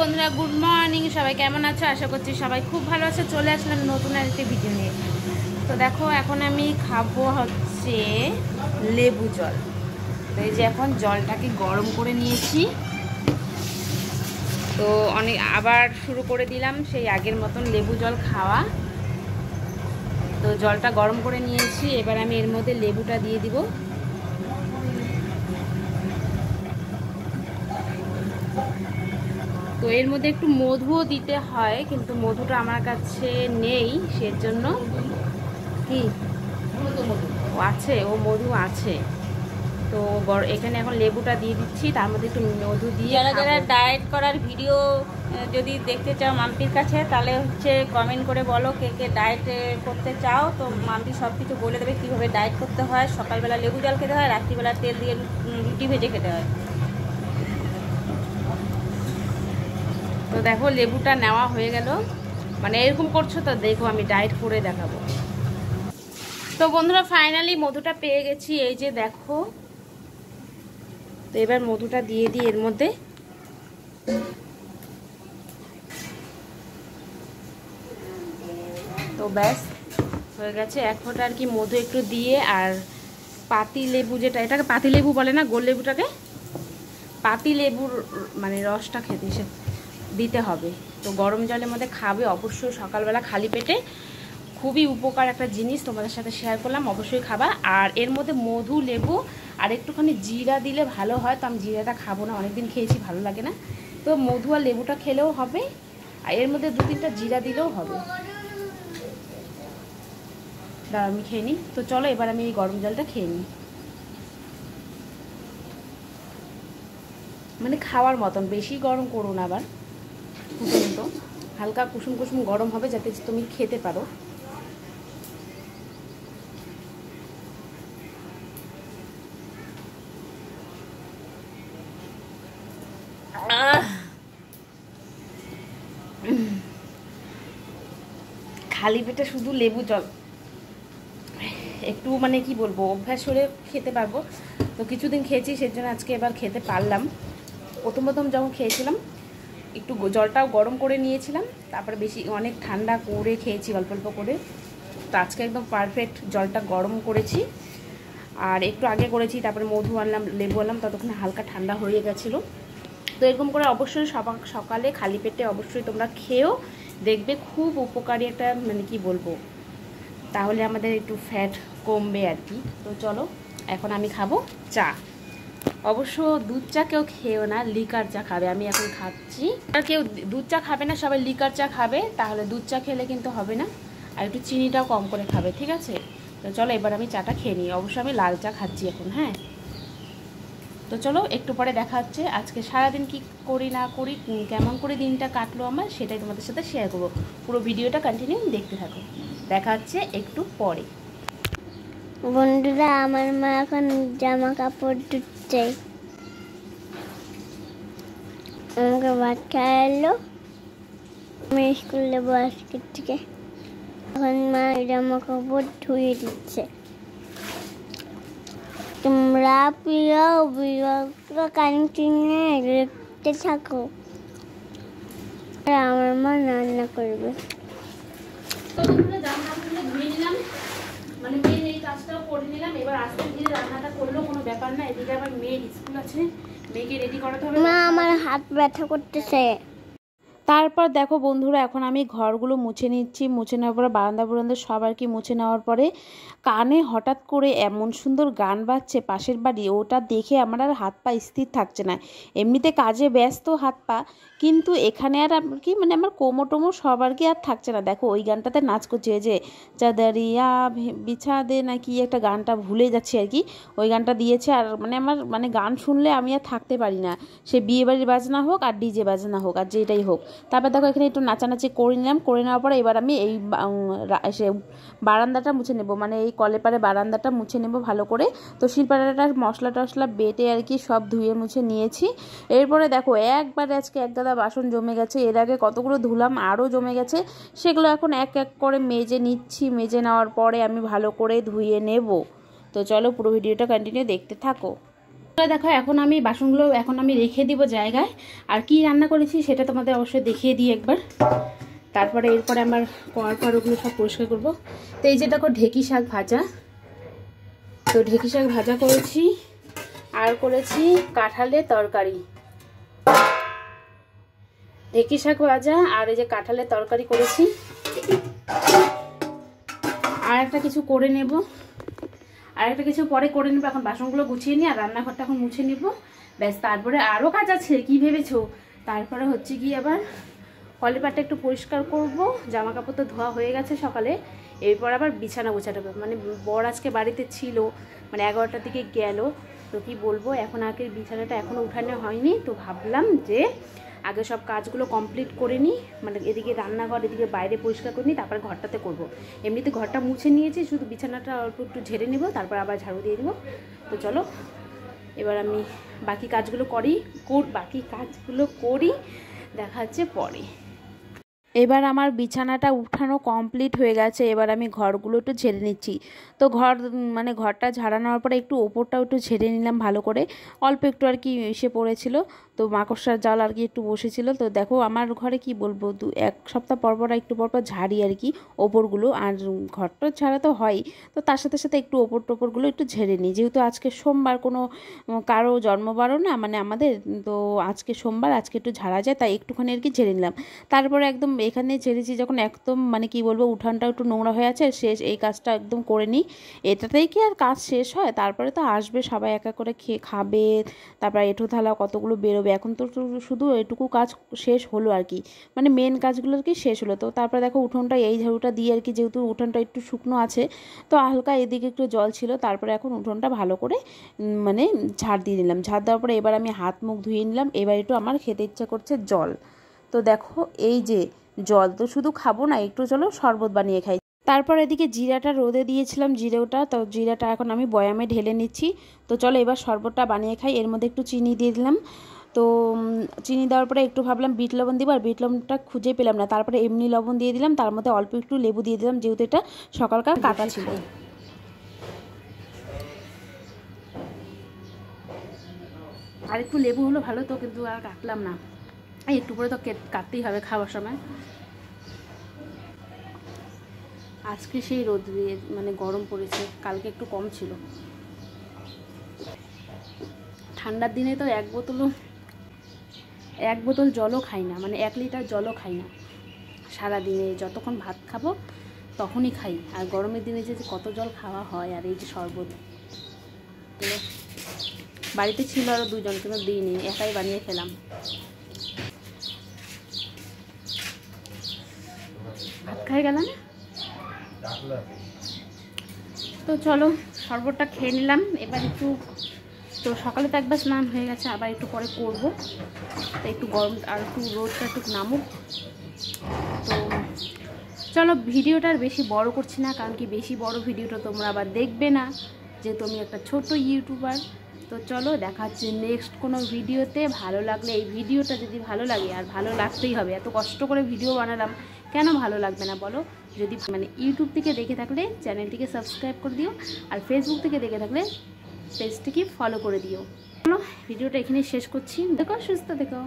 বন্ধুরা, good morning. সবাই কেমন আছো? আশা করছি সবাই খুব ভালো আছে। চলে আসলাম নতুন আরেকটি ভিডিও নিয়ে। তো দেখো, এখন আমি খাবো হচ্ছে লেবু জল। তো এই যে এখন জলটাকে গরম করে নিয়েছি, তো আবার শুরু করে দিলাম সেই আগের মতন লেবু জল খাওয়া। তো জলটা গরম করে নিয়েছি, এবার আমি এর মধ্যে লেবুটা দিয়ে দিব। তো এর মধ্যে একটু মধুও দিতে হয়, কিন্তু মধুটা আমার কাছে নেই, সেজন্য কি আছে, ও মধু আছে। তো এখানে এখন লেবুটা দিয়ে দিচ্ছি, তার মধ্যে একটু মধু দিয়ে। যারা যারা ডায়েট করার ভিডিও যদি দেখতে চাও মাম্পির কাছে, তাহলে হচ্ছে কমেন্ট করে বলো কে কে ডায়েট করতে চাও। তো মাম্পি সব কিছু বলে দেবে কীভাবে ডায়েট করতে হয়। সকালবেলা লেবু জল খেতে হয়, রাত্রিবেলা তেল দিয়ে রুটি ভেজে খেতে হয়। তো দেখো, লেবুটা নেওয়া হয়ে গেল। মানে এরকম করছো তো, দেখো আমি ডায়েট করে দেখাবো। তো বন্ধুরা, ফাইনালি মধুটা পেয়ে গেছি, এই যে দেখো। তো এবার মধুটা দিয়ে দিই এর মধ্যে। তো ব্যাস হয়ে গেছে। এক ফোঁটা আর কি মধু একটু দিয়ে, আর পাতি লেবু, যেটা এটাকে পাতি লেবু বলে না, গোল লেবুটাকে পাতি লেবুর মানে রসটা খেতে দিতে হবে। তো গরম জলের মধ্যে খাবে অবশ্যই সকালবেলা খালি পেটে। খুবই উপকার একটা জিনিস, তোমাদের সাথে শেয়ার করলাম, অবশ্যই খাবা। আর এর মধ্যে মধু, লেবু আর একটুখানি জিরা দিলে ভালো হয়। তো আমি জিরাটা খাবো না, অনেকদিন খেয়েছি, ভালো লাগে না। তো মধু আর লেবুটা খেলেও হবে, আর এর মধ্যে 2-3টা জিরা দিলেও হবে। দাঁড়া, আমি খেয়ে নিই। তো চলো, এবার আমি এই গরম জলটা খেয়ে নিই। মানে খাওয়ার মতন, বেশি গরম করো না, আবার ফুটন্ত হালকা কুসুম কুসুম গরম হবে, যাতে তুমি খেতে পারো। খালি পেটে শুধু লেবু জল একটু মানে কি বলবো, অভ্যাস হলে খেতে পারবো। তো কিছুদিন খেয়েছি, সেজন্য আজকে এবার খেতে পারলাম। প্রথম যখন খেয়েছিলাম একটু জলটাও গরম করে নিয়েছিলাম, তারপরে অনেক ঠান্ডা করে খেয়েছি অল্প অল্প করে। তো আজকে একদম পারফেক্ট জলটা গরম করেছি, আর একটু আগে করেছি, তারপরে মধু আনলাম, লেবু আনলাম, ততক্ষণে হালকা ঠান্ডা হয়ে গেছিলো। তো এরকম করে অবশ্যই সকালে খালি পেটে অবশ্যই তোমরা খেয়েও দেখবে, খুব উপকারী একটা, মানে কি বলবো, তাহলে আমাদের একটু ফ্যাট কমবে আর কি। তো চলো, এখন আমি খাবো চা। অবশ্য দুধ চা কেউ খেয়েও না, লিকার চা খাবে। আমি এখন খাচ্ছি। আর কেউ দুধ চা খাবে না, সবাই লিকার চা খাবে। তাহলে দুধ চা খেলে কিন্তু হবে না, আর একটু চিনিটাও কম করে খাবে, ঠিক আছে? তো চলো, এবার আমি চাটা খেয়ে নিই। অবশ্যই আমি লাল চা খাচ্ছি এখন। হ্যাঁ, তো চলো, একটু পরে দেখা হচ্ছে। আজকে সারাদিন কি করি না করি, কেমন করে দিনটা কাটলো আমার, সেটাই তোমাদের সাথে শেয়ার করবো। পুরো ভিডিওটা কন্টিনিউ দেখতে থাকো। দেখা হচ্ছে একটু পরে। বন্ধুরা, আমার মা এখন জামা কাপড় ধুচ্ছে। আমাকে ভাত খাওয়ালো, আমি স্কুল যাবো আজকের থেকে। এখন মা জামা কাপড় ধুয়ে দিচ্ছে। তোমরা প্রিয় ভিডিওটা কন্টিনিউ দেখতে থাকো। আমার মা রান্না করবে। ধুয়ে নিলাম, মানে মেয়ের এই কাজটাও করে নিলাম। এবার আস্তে ধীরে রান্নাটা করলেও কোনো ব্যাপার না। এদিকে আবার মেয়ের স্কুল আছে, মেয়েকে রেডি করাতে হবে। মা, আমার হাত ব্যথা করতেছে। তারপর দেখো বন্ধুরা, এখন আমি ঘরগুলো মুছে নিচ্ছি। মুছে নেওয়ার পরে বারান্দা সব আর কি মুছে নেওয়ার পরে কানে হঠাৎ করে এমন সুন্দর গান বাজছে পাশের বাড়ি, ওটা দেখে আমার আর হাত পা স্থির থাকছে না। এমনিতে কাজে ব্যস্ত হাত পা, কিন্তু এখানে আর কি মানে আমার কোমর টোমর সব আর কি আর থাকছে না। দেখো, ওই গানটাতে নাচ করছে, যে চাদরিয়া বিছা দে নাকি একটা গানটা, ভুলে যাচ্ছি আর কি। ওই গানটা দিয়েছে, আর মানে আমার মানে গান শুনলে আমি আর থাকতে পারি না। সে বিয়ে বাড়ির বাজনা হোক আর ডিজে বাজনা হোক আর যেটাই হোক। তারপর দেখো, এখানে একটু নাচানাচি করে নিলাম। করে নেওয়ার পরে এবার আমি এই বারান্দাটা মুছে নেব, মানে এই কলেপারে বারান্দাটা মুছে নেব ভালো করে। তো শিলপাটাটা মশলা টশলা বেটে আর কি সব ধুয়ে মুছে নিয়েছি। এরপরে দেখো, একবারে আজকে এক গাদা বাসন জমে গেছে। এর আগে কতগুলো ধুলাম, আরও জমে গেছে। সেগুলো এখন এক এক করে মেজে নিচ্ছি। মেজে নেওয়ার পরে আমি ভালো করে ধুয়ে নেব। তো চলো, পুরো ভিডিওটা কন্টিনিউ দেখতে থাকো। দেখো এখন আমি বাসনগুলো এখন আমি রেখে দিব জায়গায়। আর কি রান্না করেছি সেটা তোমাদের অবশ্যই দেখিয়ে দিই একবার, তারপরে এরপরে আমার কড়ার ওগুলো সব পরিষ্কার করবো। তো এই যে দেখো ঢেঁকি শাক ভাজা, তো ঢেঁকি শাক ভাজা করেছি, আর করেছি কাঁঠালের তরকারি। ঢেঁকি শাক ভাজা আর এই যে কাঁঠালের তরকারি করেছি। আর একটা কিছু করে নেব, আর একটা কিছু পরে করে নেবো। এখন বাসনগুলো গুছিয়ে নিই আর রান্নাঘরটা এখন মুছে নেব, ব্যাস। তারপরে আরও কাজ আছে, কি ভেবেছো? তারপরে হচ্ছে কি আবার কলিপাটটা একটু পরিষ্কার করব, জামা কাপড় তো ধোয়া হয়ে গেছে সকালে। এরপর আবার বিছানা গোছাতে হবে, মানে বর আজকে বাড়িতে ছিল, মানে 11টার দিকে গেল। তো কি বলবো, এখন আগে বিছানাটা এখনও উঠানো হয়নি, তো ভাবলাম যে আগে সব কাজগুলো কমপ্লিট করে নিই, মানে এদিকে রান্নাঘর এদিকে বাইরে পরিষ্কার করে নিই, তারপরে ঘরটাতে করব। এমনিতে ঘরটা মুছে নিয়েছি, শুধু বিছানাটা অল্প একটু ঝেড়ে নেব, তারপর আবার ঝাড়ু দিয়ে দেবো। তো চলো এবার আমি বাকি কাজগুলো করি, দেখা হচ্ছে পরে। এবার আমার বিছানাটা উঠানো কমপ্লিট হয়ে গেছে, এবার আমি ঘরগুলো একটু ঝেড়ে নিচ্ছি। তো ঘরটা ঝাড়ানোর পরে একটু ওপরটাও একটু ঝেড়ে নিলাম ভালো করে, অল্প একটু আর কি এসে পড়েছিল, তো মাকড়সার জাল আর কি একটু বসেছিল। তো দেখো আমার ঘরে কি বলবো, এক সপ্তাহ পর একটু পর ঝাড়ি আর কি ওপরগুলো, আর ঘরটা ছাড়া তো হয়, তো তার সাথে সাথে একটু টোপরগুলো একটু ঝেড়ে নিই। যেহেতু আজকে সোমবার, কোনো কারো জন্মবারও না, মানে আমাদের তো আজকে সোমবার, আজকে একটু ঝাড়া যায়, তাই একটুখানি আর কি ঝেড়ে নিলাম। তারপরে একদম এখানে ছেড়েছি যখন, একদম মানে কি বলবো উঠানটা একটু নোংরা হয়ে আছে, শেষ এই কাজটা একদম করে নিই। এটাতেই কি আর কাজ শেষ হয়? তারপরে তো আসবে সবাই, একা করে খাবে, তারপরে এঁঠো থালা কতগুলো বেরোবে। এখন তো শুধু এটুকু কাজ শেষ হলো আর কি, মানে মেন কাজগুলো আর কি শেষ হলো। তো তারপরে দেখো উঠোনটা এই ঝাড়ুটা দিয়ে আর কি, যেহেতু উঠোনটা একটু শুকনো আছে, তো হালকা এদিকে একটু জল ছিল, তারপরে এখন উঠোনটা ভালো করে মানে ঝাড় দিয়ে নিলাম। ঝাড় দেওয়ার পরে এবার আমি হাত মুখ ধুয়ে নিলাম। এবার একটু আমার খেতে ইচ্ছা করছে জল, তো দেখো এই যে জল তো শুধু খাবো না, একটু চলো শরবত বানিয়ে খাই। তারপর এদিকে জিরাটা রোদে দিয়েছিলাম, জিরেটা, তো জিরাটা এখন আমি বয়ামে ঢেলে নিচ্ছি। তো চলো এবার শরবতটা বানিয়ে খাই। এর মধ্যে একটু চিনি দিয়ে দিলাম। তো চিনি দেওয়ার পরে একটু ভাবলাম বিট লবণ দিব, আর বিট লবণটা খুঁজে পেলাম না, তারপরে এমনি লবণ দিয়ে দিলাম, তার মধ্যে অল্প একটু লেবু দিয়ে দিলাম, যেহেতু এটা সকালকার কাটা ছিল। আর একটু লেবু হলো ভালো তো, কিন্তু আর কাটলাম না, একটু পরে তো কাটতেই হবে খাওয়ার সময়। আজকে সেই রোদ দিয়ে মানে গরম পড়েছে, কালকে একটু কম ছিল। ঠান্ডার দিনে তো এক বোতল জলও খাই না, মানে 1 লিটার জলও খাই না সারাদিনে, যতক্ষণ ভাত খাবো তখনই খাই। আর গরমের দিনে যে কত জল খাওয়া হয়। আর এই যে শরবত বাড়িতে ছিল আরও 2 জন, কিন্তু দিইনি, একাই বানিয়ে খেলাম। ভাত খাই গেলাম, তো চলো শরবতটা খেয়ে নিলাম। এবার একটু, তো সকালে তো একবার স্নান হয়ে গেছে, আবার একটু পরে করব, তো একটু গরম আর একটু রোদটা একটু নামুক। তো চলো ভিডিওটা আর বেশি বড় করছি না, কারণ কি বেশি বড় ভিডিওটা তোমরা আবার দেখবে না, যেহেতু আমি একটা ছোট ইউটিউবার। তো চলো দেখা হচ্ছে নেক্সট কোনো ভিডিওতে। ভালো লাগলে, এই ভিডিওটা যদি ভালো লাগে, আর ভালো লাগতেই হবে, এত কষ্ট করে ভিডিও বানালাম, কেন ভালো লাগবে না বলো? যদি মানে ইউটিউব থেকে দেখে থাকলে চ্যানেলটিকে সাবস্ক্রাইব করে দিও, আর ফেসবুক থেকে দেখে থাকলে পেজটিকে ফলো করে দিও। চলো ভিডিওটা এখানে শেষ করছি, দেখো সুস্থ দেখো।